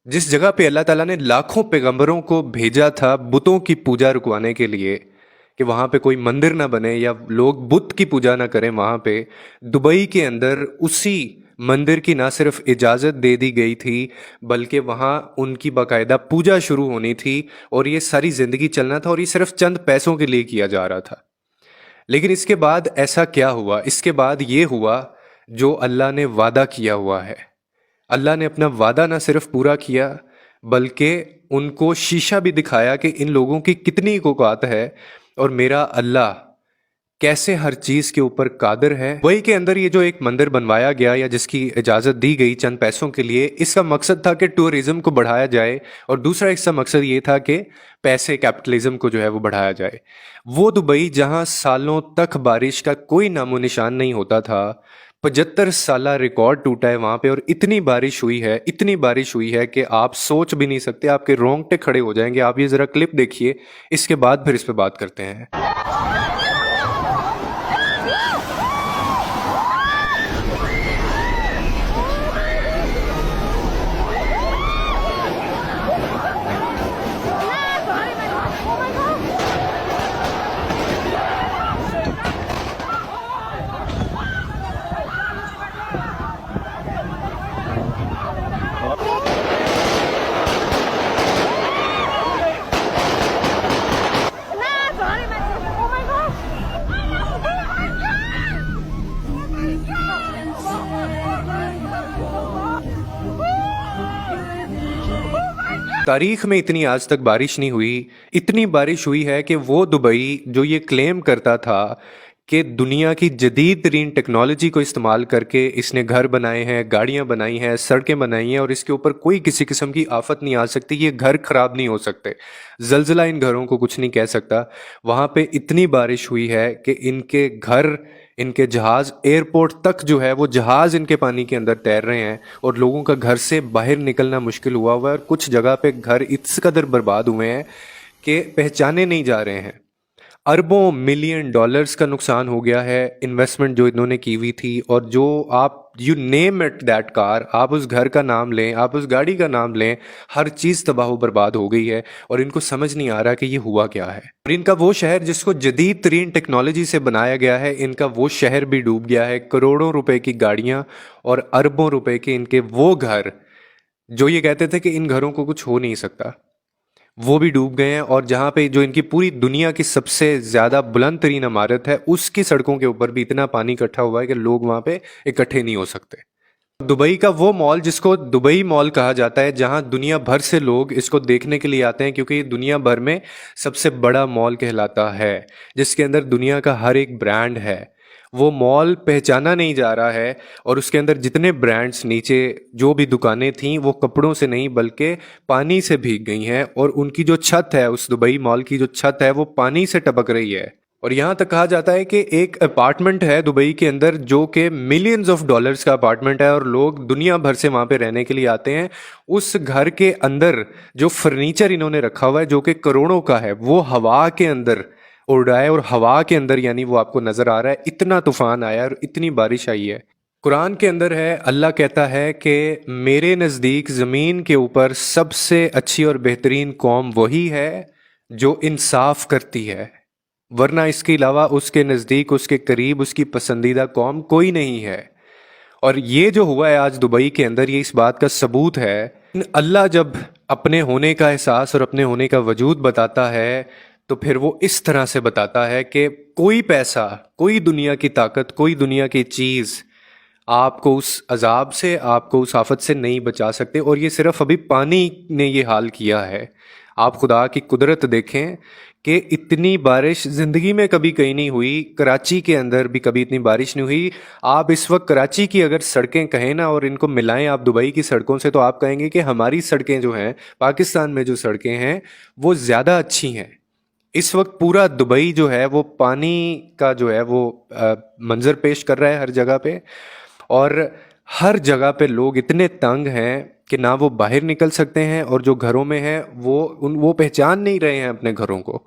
जिस जगह पे अल्लाह ताला ने लाखों पैगंबरों को भेजा था बुतों की पूजा रुकवाने के लिए, कि वहाँ पे कोई मंदिर ना बने या लोग बुत की पूजा ना करें, वहाँ पे दुबई के अंदर उसी मंदिर की ना सिर्फ इजाज़त दे दी गई थी, बल्कि वहाँ उनकी बाकायदा पूजा शुरू होनी थी। और ये सारी ज़िंदगी चलना था, और ये सिर्फ चंद पैसों के लिए किया जा रहा था। लेकिन इसके बाद ऐसा क्या हुआ? इसके बाद ये हुआ जो अल्लाह ने वादा किया हुआ है। अल्लाह ने अपना वादा ना सिर्फ पूरा किया, बल्कि उनको शीशा भी दिखाया कि इन लोगों की कितनी औकात है, और मेरा अल्लाह कैसे हर चीज़ के ऊपर कादिर है। वही के अंदर ये जो एक मंदिर बनवाया गया या जिसकी इजाज़त दी गई चंद पैसों के लिए, इसका मकसद था कि टूरिज़्म को बढ़ाया जाए, और दूसरा इसका मकसद ये था कि पैसे कैपिटलिज्म को जो है वो बढ़ाया जाए। वो दुबई जहाँ सालों तक बारिश का कोई नामो निशान नहीं होता था, 75 साल रिकॉर्ड टूटा है वहाँ पे, और इतनी बारिश हुई है, इतनी बारिश हुई है कि आप सोच भी नहीं सकते, आपके रोंगटे खड़े हो जाएंगे। आप ये ज़रा क्लिप देखिए, इसके बाद फिर इस पे बात करते हैं। तारीख में इतनी आज तक बारिश नहीं हुई। इतनी बारिश हुई है कि वो दुबई जो ये क्लेम करता था कि दुनिया की जदीद तरीन टेक्नोलॉजी को इस्तेमाल करके इसने घर बनाए हैं, गाड़ियां बनाई हैं, सड़कें बनाई हैं, और इसके ऊपर कोई किसी किस्म की आफत नहीं आ सकती, ये घर ख़राब नहीं हो सकते, जलजिला इन घरों को कुछ नहीं कह सकता। वहाँ पे इतनी बारिश हुई है कि इनके घर, इनके जहाज़, एयरपोर्ट तक जो है वो जहाज़ इनके पानी के अंदर तैर रहे हैं, और लोगों का घर से बाहर निकलना मुश्किल हुआ हुआ है। और कुछ जगह पे घर इस कदर बर्बाद हुए हैं कि पहचाने नहीं जा रहे हैं। अरबों मिलियन डॉलर्स का नुकसान हो गया है, इन्वेस्टमेंट जो इन्होंने की हुई थी। और जो आप you name it that car, आप उस घर का नाम लें, आप उस गाड़ी का नाम लें, हर चीज़ तबाह बर्बाद हो गई है, और इनको समझ नहीं आ रहा कि ये हुआ क्या है। और इनका वो शहर जिसको जदीद तरीन टेक्नोलॉजी से बनाया गया है, इनका वो शहर भी डूब गया है। करोड़ों रुपए की गाड़ियाँ और अरबों रुपए के इनके वो घर जो ये कहते थे कि इन घरों को कुछ हो नहीं सकता, वो भी डूब गए हैं। और जहाँ पे जो इनकी पूरी दुनिया की सबसे ज़्यादा बुलंद तरीन इमारत है, उसकी सड़कों के ऊपर भी इतना पानी इकट्ठा हुआ है कि लोग वहाँ पे इकट्ठे नहीं हो सकते। दुबई का वो मॉल जिसको दुबई मॉल कहा जाता है, जहाँ दुनिया भर से लोग इसको देखने के लिए आते हैं, क्योंकि ये दुनिया भर में सबसे बड़ा मॉल कहलाता है, जिसके अंदर दुनिया का हर एक ब्रांड है। वो मॉल पहचाना नहीं जा रहा है, और उसके अंदर जितने ब्रांड्स, नीचे जो भी दुकानें थीं, वो कपड़ों से नहीं बल्कि पानी से भीग गई हैं। और उनकी जो छत है, उस दुबई मॉल की जो छत है, वो पानी से टपक रही है। और यहाँ तक कहा जाता है कि एक अपार्टमेंट है दुबई के अंदर जो कि मिलियंस ऑफ डॉलर्स का अपार्टमेंट है, और लोग दुनिया भर से वहाँ पे रहने के लिए आते हैं। उस घर के अंदर जो फर्नीचर इन्होंने रखा हुआ है, जो कि करोड़ों का है, वो हवा के अंदर उड़ रहा है। और हवा के अंदर यानी वो आपको नज़र आ रहा है, इतना तूफान आया और इतनी बारिश आई है। कुरान के अंदर है, अल्लाह कहता है कि मेरे नज़दीक ज़मीन के ऊपर सबसे अच्छी और बेहतरीन कौम वही है जो इंसाफ करती है, वरना इसके अलावा उसके नज़दीक, उसके करीब, उसकी पसंदीदा कौम कोई नहीं है। और ये जो हुआ है आज दुबई के अंदर, ये इस बात का सबूत है। अल्लाह जब अपने होने का एहसास और अपने होने का वजूद बताता है, तो फिर वो इस तरह से बताता है कि कोई पैसा, कोई दुनिया की ताकत, कोई दुनिया की चीज़ आपको उस अजाब से, आपको उस आफत से नहीं बचा सकते। और ये सिर्फ अभी पानी ने ये हाल किया है। आप खुदा की कुदरत देखें कि इतनी बारिश ज़िंदगी में कभी कहीं नहीं हुई। कराची के अंदर भी कभी इतनी बारिश नहीं हुई। आप इस वक्त कराची की अगर सड़कें कहें ना, और इनको मिलाएं आप दुबई की सड़कों से, तो आप कहेंगे कि हमारी सड़कें जो हैं, पाकिस्तान में जो सड़कें हैं, वो ज़्यादा अच्छी हैं। इस वक्त पूरा दुबई जो है वो पानी का जो है वो मंजर पेश कर रहा है हर जगह पे। और हर जगह पे लोग इतने तंग हैं कि ना वो बाहर निकल सकते हैं, और जो घरों में हैं वो पहचान नहीं रहे हैं अपने घरों को।